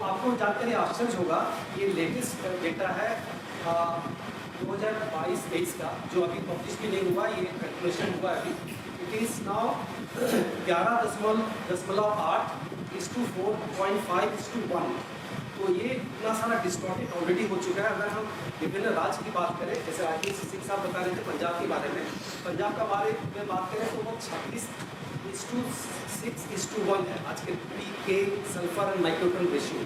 आपको जानकर आश्चर्य होगा, ये लेटेस्ट डेटा है 2022-23 का, जो अभी पब्लिश भी नहीं हुआ, ये कैलकुलेशन हुआ अभी। It is now 11.8:4.5:1। तो ये इतना सारा डिस्टॉर्टेड ऑलरेडी हो चुका है। अगर हम विभिन्न राज्य की बात करें, जैसे आगे सिंह साहब बता रहे थे पंजाब के बारे में, पंजाब का बारे में बात करें तो वो 26:6:1 है आज के पीके सल्फर एंड माइक्रोटन रेशियो।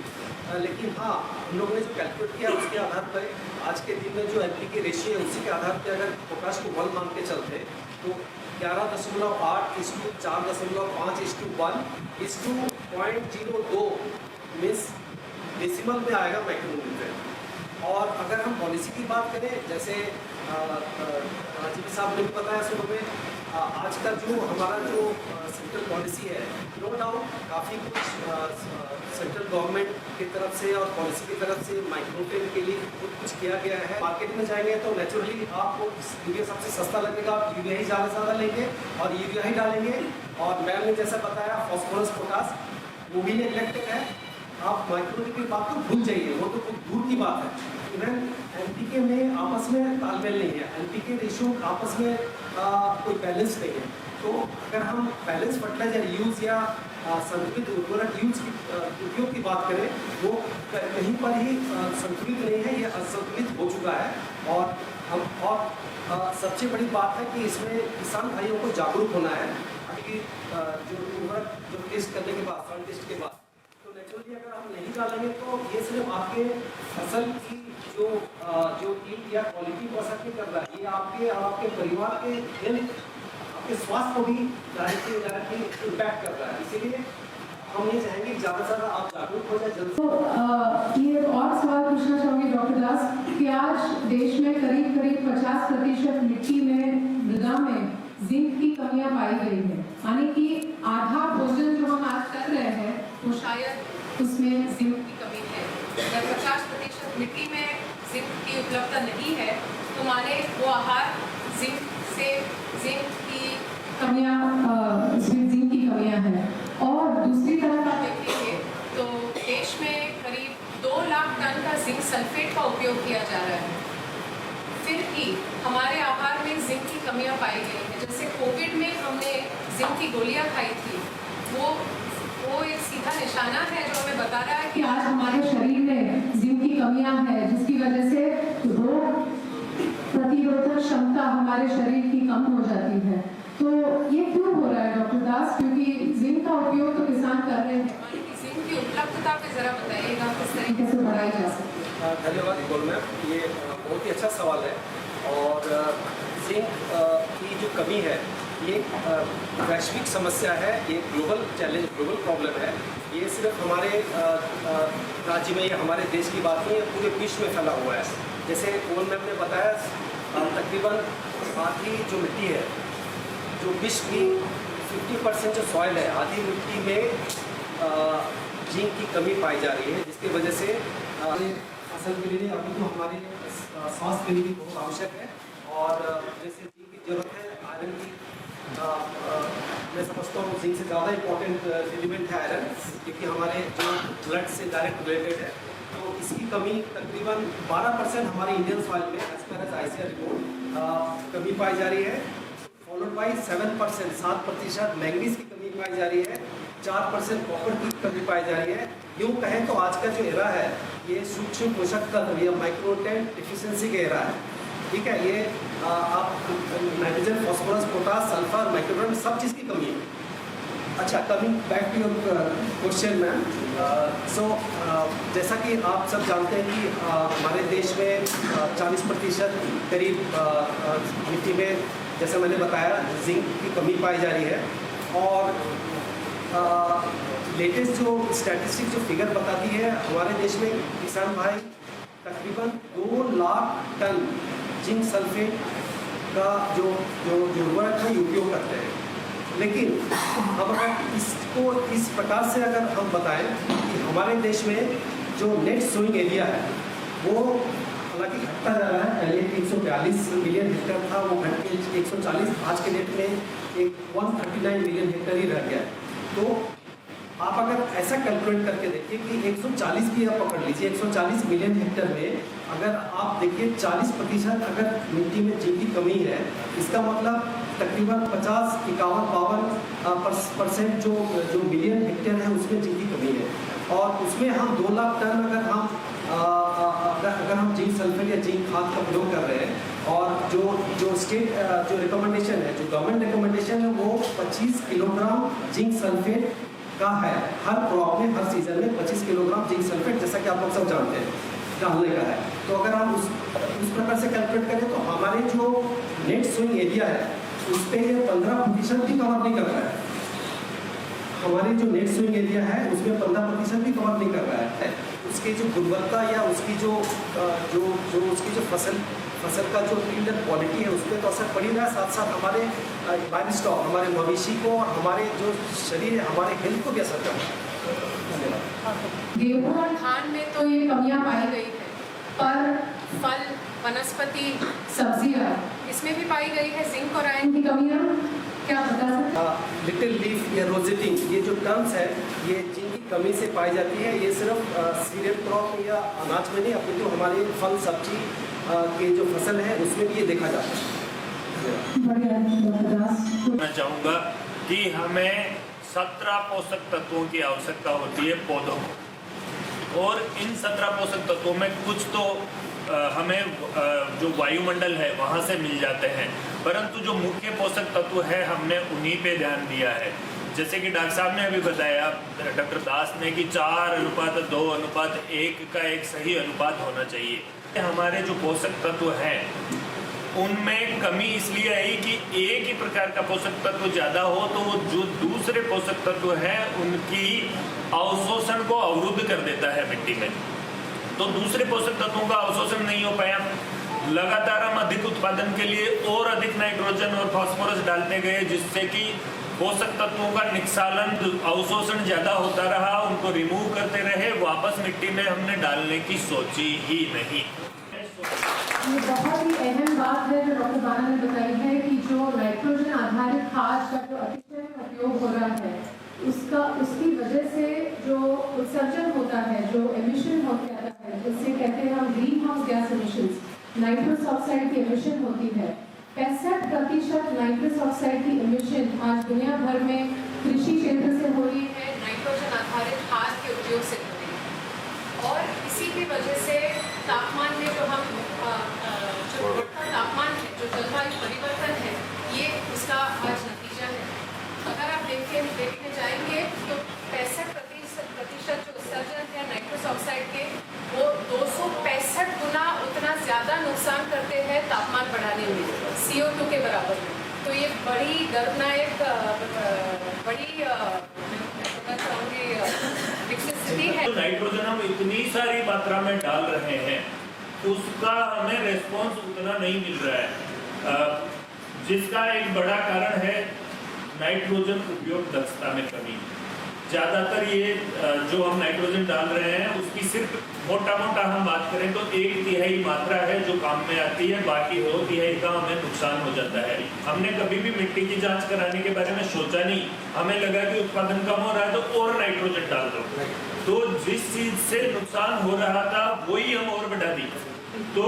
लेकिन हाँ, हम लोगों ने जो कैलकुलेट किया उसके आधार पर आज के दिन में जो एनपीके रेशियो है उसी के आधार पर अगर पोटाश को 1 मान के चलते तो 11.8:4.5:1:0.02 मीन्स डेसिमल में आएगा माइक्रोन्यूट्रिएंट। और अगर हम पॉलिसी की बात करें, जैसे राजीव साहब ने भी बताया शुरू में, आज का जो हमारा जो सेंट्रल पॉलिसी है, नो डाउट काफ़ी कुछ सेंट्रल गवर्नमेंट की तरफ से और पॉलिसी की तरफ से माइक्रोन्यूट्रिएंट के लिए कुछ किया गया है। मार्केट में जाएंगे तो नेचुरली आपको यूरिया सबसे सस्ता लगेगा, आप यूरिया ही ज़्यादा लेंगे और यूरिया ही डालेंगे। और मैम ने जैसा बताया फॉस्फोरस पोटास वो भी नेग्लेक्टेड है। आप माइक्रोन्यूट्रिएंट की बात तो भूल जाइए, वो तो बहुत दूर की बात है। इवन एनपीके में आपस में तालमेल नहीं है, एनपीके रेशियो आपस में कोई बैलेंस नहीं है। तो अगर हम बैलेंस फर्टिलाइजर यूज़ या संतुलित उर्वरक यूज की उपयोग की बात करें, वो कहीं पर ही संतुलित नहीं है, ये असंतुलित हो चुका है। और सबसे बड़ी बात है कि इसमें किसान भाइयों को जागरूक होना है। अभी जो उर्वरक जो टेस्ट करने के बाद, सॉइल टेस्ट के बाद, तो नेचुरली अगर हम नहीं डालेंगे तो ये सिर्फ आपके फसल की जो ईल्ड या क्वालिटी को असर नहीं कर रहा है, ये आपके परिवार के हेल्थ, आपके स्वास्थ्य को भी डायरेक्टली इम्पैक्ट कर रहा है। इसीलिए हम ये चाहेंगे कि ज़्यादा से ज़्यादा आप जागरूक हो जाए जल्द। तो ये और सवाल पूछना चाहूँगी डॉक्टर दास कि आज देश में करीब 50% मिट्टी में, मृदा में जिंक की कमियां पाई गई है। यानी कि आधा भोजन जो हम आज कर रहे हैं वो शायद उसमें जिंक की कमी है। अगर 50% मिट्टी में जिंक की उपलब्धता नहीं है तो माने वो आहार जिंक की कमियां हैं। और दूसरी तरफ आप देखेंगे तो देश में करीब 2 लाख टन का जिंक सल्फेट का उपयोग किया जा रहा है, फिर भी हमारे आहार में जिंक की कमियां पाई गई हैं। जैसे कोविड में हमने जिंक की गोलियां खाई थी, वो एक सीधा निशाना है जो हमें बता रहा है कि आज हमारे शरीर में जिंक की कमियां हैं, जिसकी वजह से रोग प्रतिरोधक क्षमता हमारे शरीर की कम हो जाती है। तो ये क्यों हो रहा है डॉक्टर दास? क्योंकि जिंक का उपयोग तो किसान कर रहे हैं, जिंक की उपलब्धता पे जरा बताइएगा किस तरीके से बढ़ाई जा सकती है। धन्यवाद इकबाल मैम, ये बहुत ही अच्छा सवाल है। और जिंक की जो कमी है ये वैश्विक समस्या है, ये ग्लोबल चैलेंज, ग्लोबल प्रॉब्लम है। ये सिर्फ हमारे राज्य में या हमारे देश की बात नहीं है, पूरे विश्व में फैला हुआ है। जैसे कोल मैम ने बताया, तकरीबन आधी जो मिट्टी है, जो विश्व की 50% जो सॉइल है, आधी मिट्टी में जिंक की कमी पाई जा रही है, जिसकी वजह से फसल के लिए अभी तो हमारे स्वास्थ्य के लिए भी बहुत आवश्यक है। और जैसे जिंक की जरूरत है, आयरन की मैं समझता हूँ जिंक से ज़्यादा इम्पोर्टेंट एलिमेंट है आयरन, क्योंकि हमारे जो ब्लड से डायरेक्ट रिलेटेड है। तो इसकी कमी तकरीबन 12% हमारे इंडियन सॉइल में as per as ICAR report कमी पाई जा रही है। फॉलोड बाई 7% मैंगनीज की कमी पाई जा रही है, 4% कॉपर की कमी पाई जा रही है। यूँ कहें तो आज का जो एरा है ये सूक्ष्म पोषक तत्व या माइक्रोन्यूट्रिएंट डिफिशिएंसी का एरा है। ठीक है, ये आप nitrogen, phosphorus, potash, sulphur, micronutrient सब चीज़ की कमी है। अच्छा, coming back to your question ma'am, so जैसा कि आप सब जानते हैं कि हमारे देश में 40% करीब मिट्टी में, जैसे मैंने बताया, जिंक की कमी पाई जा रही है। और लेटेस्ट जो स्टैटिस्टिक जो फिगर बताती है, हमारे देश में किसान भाई तकरीबन 2 लाख टन जिंक सल्फेट का जो उर्वरक है उपयोग करते हैं। लेकिन अब अगर इसको इस प्रकार से अगर हम बताएं कि हमारे देश में जो नेट सोइंग एरिया है वो हालांकि घटता जा रहा है। पहले 342 मिलियन हेक्टेयर था, वो घट के 140, आज के डेट में 139 मिलियन हेक्टेयर ही रह गया है। तो आप अगर ऐसा कैलकुलेट करके देखिए कि 140 भी आप पकड़ लीजिए, 140 मिलियन हेक्टेयर में अगर आप देखिए 40% अगर मिट्टी में जिंक की कमी है, इसका मतलब तकरीबन 50, 51, 52% जो मिलियन हेक्टेयर है उसमें जिंक की कमी है। और उसमें हम 2 लाख टन अगर हम जिंक सल्फेट या जिंक खाद का प्रयोग कर रहे हैं और जो स्टेट जो रिकमेंडेशन है, जो गवर्नमेंट रिकमेंडेशन है वो 25 किलोग्राम जिंक सल्फेट का है हर क्रॉप में, हर सीजन में 25 किलोग्राम जिंक सल्फेट, जैसा कि आप लोग सब जानते हैं, डालने का है। तो अगर हम उस प्रकार से कैलकुलेट करें तो हमारे जो नेट स्विंग एरिया है उस पर ये 15% भी कवर नहीं कर रहा है। हमारे जो नेट स्विंग एरिया है उसमें 15% भी कवर नहीं कर रहा है। उसकी जो गुणवत्ता या उसकी जो उसकी जो फसल का जो यील्ड क्वालिटी है उस पर तो असर पड़ ही रहा है, साथ साथ हमारे लाइव स्टॉक, हमारे मवेशी को और हमारे जो शरीर है, हमारे हेल्थ को भी असर कर रहा है। गेहूं और धान में तो ये कमियां पाई गई है, पर फल, वनस्पति, सब्जियां, इसमें भी पाई गई है जिंक और आयरन की कमियां। क्या बता सकते? लिटिल लीफ या रोजेटिंग, ये जो टर्म्स है ये जिंक की कमी से पाई जाती है। ये सिर्फ सीरियल क्रॉप या अनाज में नहीं, अपितु हमारे फल सब्जी के जो फसल है उसमें भी ये देखा जाता है। मैं चाहूँगा कि हमें 17 पोषक तत्वों की आवश्यकता होती है पौधों को, और इन 17 पोषक तत्वों में कुछ तो हमें जो वायुमंडल है वहाँ से मिल जाते हैं, परंतु जो मुख्य पोषक तत्व है हमने उन्हीं पे ध्यान दिया है। जैसे कि डॉक्टर साहब ने अभी बताया, डॉक्टर दास ने, कि 4:2:1 का एक सही अनुपात होना चाहिए। हमारे जो पोषक तत्व हैं उनमें कमी इसलिए आई कि एक ही प्रकार का पोषक तत्व ज़्यादा हो तो वो जो दूसरे पोषक तत्व हैं उनकी अवशोषण को अवरुद्ध कर देता है मिट्टी में। तो दूसरे पोषक तत्वों का अवशोषण नहीं हो पाया। लगातार हम अधिक उत्पादन के लिए और अधिक नाइट्रोजन और फास्फोरस डालते गए, जिससे कि पोषक तत्वों का निक्षालन, अवशोषण ज़्यादा होता रहा, उनको रिमूव करते रहे, वापस मिट्टी में हमने डालने की सोची ही नहीं। ये बहुत ही अहम बात है जो डॉक्टर बाला ने बताई है कि जो नाइट्रोजन आधारित खाद का जो अतिशय उपयोग हो रहा है उसकी वजह से जो उत्सर्जन होता है, जो एमिशन हो जाता है, जिससे कहते हैं हम green house gas emissions, nitrous oxide की एमिशन होती है। 65% नाइट्रस ऑक्साइड की एमिशन आज दुनिया भर में कृषि क्षेत्र से हो रही है, नाइट्रोजन आधारित खाद के उपयोग से हो रही है। और इसी की वजह से तापमान में जो हम जो बढ़ता तापमान है, जो जलवायु परिवर्तन है, ये उसका आज नतीजा है। अगर आप देखने जाएंगे तो 65% जो उत्सर्जन है नाइट्रस ऑक्साइड के, वो 265 गुना उतना ज़्यादा नुकसान करते हैं तापमान बढ़ाने में, CO2 के बराबर में। तो ये बड़ी दर्दनाक, बड़ी विकसित स्थिति है। तो नाइट्रोजन हम इतनी सारी मात्रा में डाल रहे हैं, उसका हमें रेस्पॉन्स उतना नहीं मिल रहा है, जिसका एक बड़ा कारण है नाइट्रोजन उपयोग दक्षता में कमी। ज़्यादातर ये जो हम नाइट्रोजन डाल रहे हैं उसकी सिर्फ मोटा हम बात करें तो 1/3 मात्रा है जो काम में आती है, बाकी 2/3 का हमें नुकसान हो जाता है। हमने कभी भी मिट्टी की जांच कराने के बारे में सोचा नहीं, हमें लगा कि उत्पादन कम हो रहा है तो और नाइट्रोजन डाल दो। तो जिस चीज़ से नुकसान हो रहा था वही हम और बढ़ा दी, तो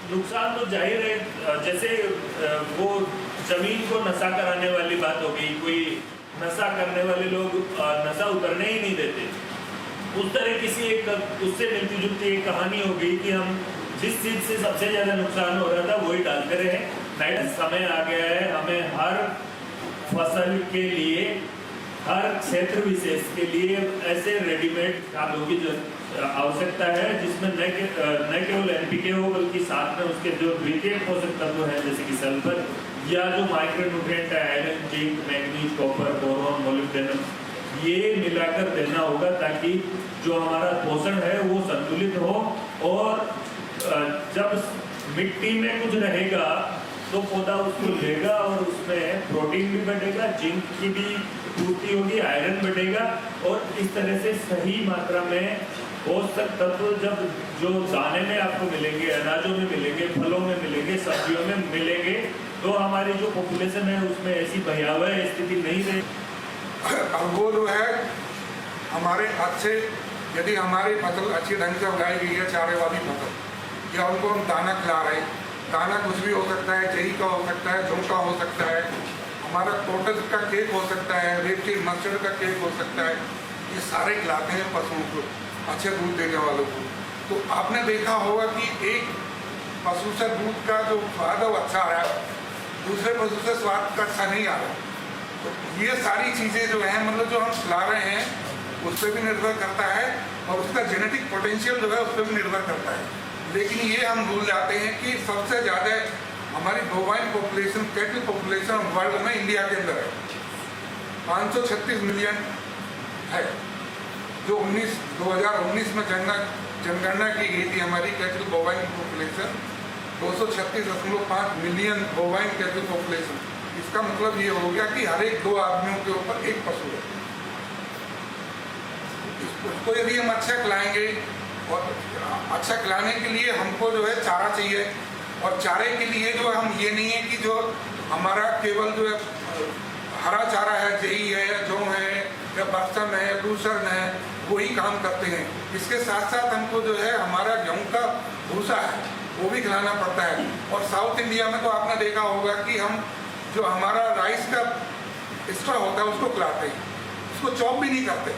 नुकसान तो जाहिर है। जैसे वो जमीन को नशा कराने वाली बात हो गई, कोई नशा करने वाले लोग नशा उतरने ही नहीं देते, उस तरह किसी एक उससे मिलती जुलती एक कहानी हो गई कि हम जिस चीज़ से सबसे ज़्यादा नुकसान हो रहा था वही डालते रहे। नाइट समय आ गया है, हमें हर फसल के लिए, हर क्षेत्र विशेष के लिए ऐसे रेडीमेड खादों की जो आवश्यकता है जिसमें न केवल NPK हो बल्कि साथ में उसके जो द्वितीय पोषक तत्व हैं जैसे कि सल्फर या जो माइक्रो न्यूट्रिएंट है iron, zinc, manganese, copper, boron, molybdenum, ये मिलाकर देना होगा ताकि जो हमारा पोषण है वो संतुलित हो। और जब मिट्टी में कुछ रहेगा तो पौधा उसको लेगा और उसमें प्रोटीन भी बढ़ेगा, जिंक की भी पूर्ति होगी, आयरन बढ़ेगा, और इस तरह से सही मात्रा में पोषक तत्व जब जो दाने में आपको मिलेंगे, अनाजों में मिलेंगे, फलों में मिलेंगे, सब्जियों में मिलेंगे, तो हमारी जो पॉपुलेशन है उसमें ऐसी भयावह स्थिति नहीं रहेगी। और वो जो है हमारे अच्छे, यदि हमारी फसल अच्छी ढंग से उगाई गई है, चारे वाली फसल, या उनको हम दाना खिला रहे हैं, दाना कुछ भी हो सकता है, जई का हो सकता है, जौ का हो सकता है, हमारा टोटल का केक हो सकता है, रेपसीड मस्टर्ड का केक हो सकता है, ये सारे खिलाते हैं पशुओं को, अच्छे दूध देने वालों को। तो आपने देखा होगा कि एक पशु से दूध का जो स्वाद है वो अच्छा आ रहा है, दूसरे पशु से स्वाद का अच्छा नहीं आ रहा। तो ये सारी चीज़ें जो हैं, मतलब जो हम खिला रहे हैं उस पर भी निर्भर करता है, और उसका जेनेटिक पोटेंशियल जो है उस पर भी निर्भर करता है। लेकिन ये हम भूल जाते हैं कि सबसे ज़्यादा हमारी bovine population, cattle population world में इंडिया के अंदर है, 536 मिलियन है, जो 2019 में जनगणना की गई थी। हमारी cattle bovine population 236.5 million bovine cattle population. इसका मतलब ये हो गया कि हर एक 2 आदमियों के ऊपर एक पशु है। इसको यदि हम अच्छा खिलाएंगे, और अच्छा खिलाने के लिए हमको जो है चारा चाहिए, और चारे के लिए जो हम, ये नहीं है कि जो हमारा केवल जो है हरा चारा है, जई है या जौ है या बरसन है या दूसरन है, वही काम करते हैं। इसके साथ साथ हमको जो है हमारा गेहूँ का भूसा है वो भी खिलाना पड़ता है। और साउथ इंडिया में तो आपने देखा होगा कि हम जो हमारा राइस का एक्स्ट्रा होता है उसको खिलाते हैं, उसको चॉप भी नहीं करते।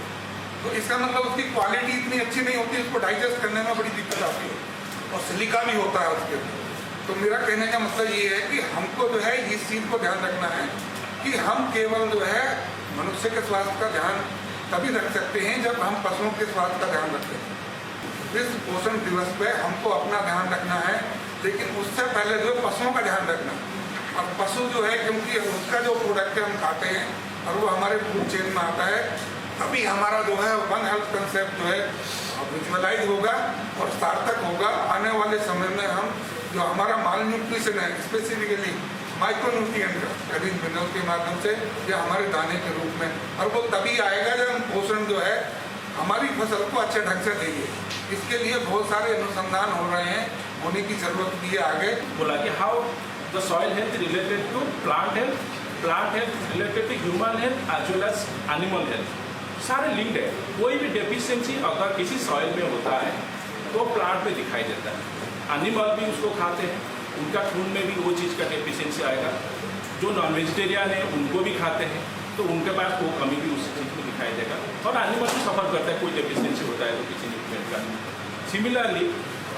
तो इसका मतलब उसकी क्वालिटी इतनी अच्छी नहीं होती, उसको डाइजेस्ट करने में बड़ी दिक्कत आती है, और सिलिका भी होता है उसके अंदर। तो मेरा कहने का मतलब ये है कि हमको जो है इस चीज़ को ध्यान रखना है कि हम केवल जो है मनुष्य के स्वास्थ्य का ध्यान तभी रख सकते हैं जब हम पशुओं के स्वास्थ्य का ध्यान रखते हैं। विश्व पोषण दिवस पे हमको अपना ध्यान रखना है, लेकिन उससे पहले जो पशुओं का ध्यान रखना है। और पशु जो है, क्योंकि उसका जो प्रोडक्ट हम खाते हैं और वो हमारे फूड चेन में आता है, तभी हमारा जो है वन हेल्थ कंसेप्ट जो है विजुअलाइज होगा और सार्थक होगा। आने वाले समय में हम जो हमारा माल न्यूट्रिशन है, स्पेसिफिकली माइक्रो न्यूट्रिएंट खनिज मिनरल के माध्यम से, या हमारे दाने के रूप में, और वो तभी आएगा जब हम पोषण जो है हमारी फसल को अच्छे ढंग से देंगे। इसके लिए बहुत सारे अनुसंधान हो रहे हैं, होने की जरूरत भी है आगे। बोला कि how the soil health related to plant health related to human health as well as animal health, सारे लिंक्ड है। कोई भी डेफिशिएंसी अगर किसी सॉइल में होता है तो प्लांट में दिखाई देता है। एनिमल भी उसको खाते हैं, उनका खून में भी वो चीज़ का डेफिशिएंसी आएगा। जो नॉन वेजिटेरियन है उनको भी खाते हैं, तो उनके पास वो कमी भी उस चीज़ में दिखाई देगा। और एनिमल भी सफ़र करता है, कोई डेफिशिएंसी होता है तो किसी न्यूट्रिएंट का। सिमिलरली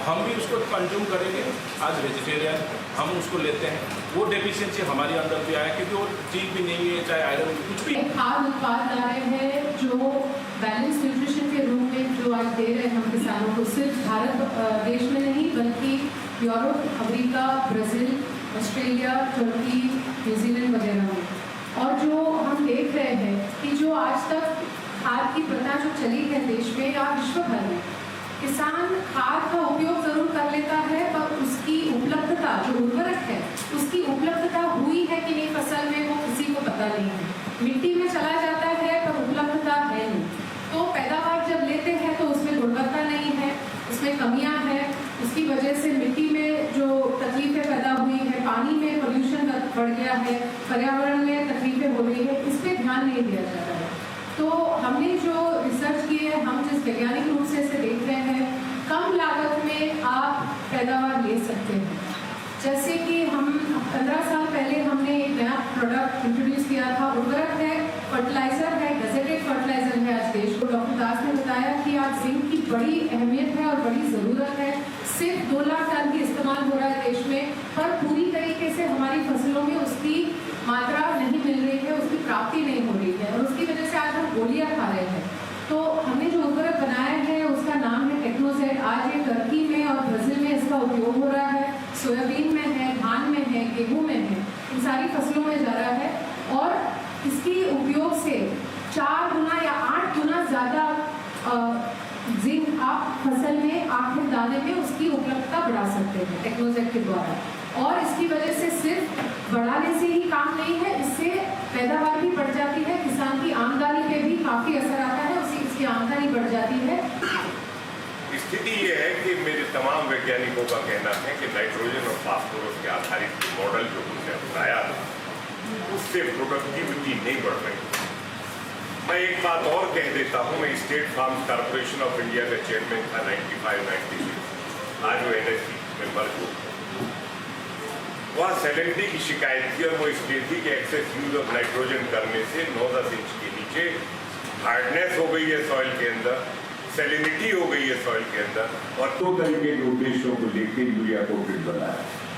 हम भी उसको कंज्यूम करेंगे आज वेजिटेरियन, हम उसको लेते हैं, वो डेफिशिएंसी हमारे अंदर भी आया, क्योंकि वो चीज़ भी नहीं है, चाहे आयरन कुछ भी। खाद्य उत्पाद ला रहे हैं जो बैलेंस न्यूट्रिशन के रूप में जो आज दे रहे हैं हम किसानों को, सिर्फ भारत देश में नहीं बल्कि यूरोप, अमेरिका, ब्राज़ील, ऑस्ट्रेलिया, तुर्की, न्यूजीलैंड वगैरह में। और जो हम देख रहे हैं कि जो आज तक खाद की प्रथा जो चली है देश में या विश्व भर में, किसान खाद का उपयोग जरूर कर लेता है, पर उसकी उपलब्धता, जो उर्वरक है उसकी उपलब्धता हुई है कि नहीं फसल में, वो किसी को पता नहीं है। मिट्टी में चला जाता है पर उपलब्धता है नहीं। तो पैदावार जब लेते हैं तो उसमें गुणवत्ता नहीं है, उसमें कमियां हैं, उसकी वजह से मिट्टी में जो तकलीफें पैदा हुई है, पानी में पोल्यूशन बढ़ गया है, पर्यावरण में तकलीफें हो रही है, इस पर ध्यान नहीं दिया जा रहा है। तो हमने जो रिसर्च की है, हम जिस वैज्ञानिक रूप से इसे देख रहे हैं, कम लागत में आप पैदावार ले सकते हैं। जैसे कि हम 15 साल पहले हमने एक नया प्रोडक्ट इंट्रोड्यूस किया था, उर्वरक है, फर्टिलाइजर है, गजेटेड फर्टिलाइजर है आज देश को। डॉक्टर दास ने बताया कि आज जिंक की बड़ी अहमियत है और बड़ी ज़रूरत है। सिर्फ 2 लाख टन की इस्तेमाल हो रहा है देश में, पर पूरी तरीके से हमारी फसलों में उसकी मात्रा नहीं मिल रही है, उसकी प्राप्ति नहीं हो रही है, और उसकी वजह से आज हम गोलियां खा रहे हैं। तो हमने जो उर्वरक बनाया है उसका नाम है टेक्नोजेट। आज ये टर्की में और ब्राज़ील में इसका उपयोग हो रहा है, सोयाबीन में है, धान में है, गेहूं में है, इन सारी फसलों में जा रहा है। और इसके उपयोग से 4 गुना या 8 गुना ज़्यादा जिंक आप फसल में आखिर दाने में उसकी उपलब्धता बढ़ा सकते हैं टेक्नोजेट के द्वारा। और इसकी वजह से सिर्फ बढ़ाने से ही काम नहीं है, इससे पैदावार भी बढ़ जाती है, किसान की आमदनी पे भी काफ़ी असर आता है, उसकी आमदनी बढ़ जाती है। स्थिति ये है कि मेरे तमाम वैज्ञानिकों का कहना है कि नाइट्रोजन और फास्फोरस के आधारित मॉडल जो हमने अपनाया था उससे प्रोडक्टिविटी नहीं बढ़ रही। मैं एक बात और कह देता हूँ, मैं state farm corporation of India का चेयरमैन था 95-96, आज वो NSE मेंबर को। वहाँ सैलिनिटी की शिकायत थी और वो इसलिए थी कि एक्सेस यूज ऑफ नाइट्रोजन करने से 9-10 इंच के नीचे हार्डनेस हो गई है सॉइल के अंदर, सैलिनिटी हो गई है सॉइल के अंदर, और 2 तरीके के उद्देश्यों को लेकर यूरिया को फिट बनाया।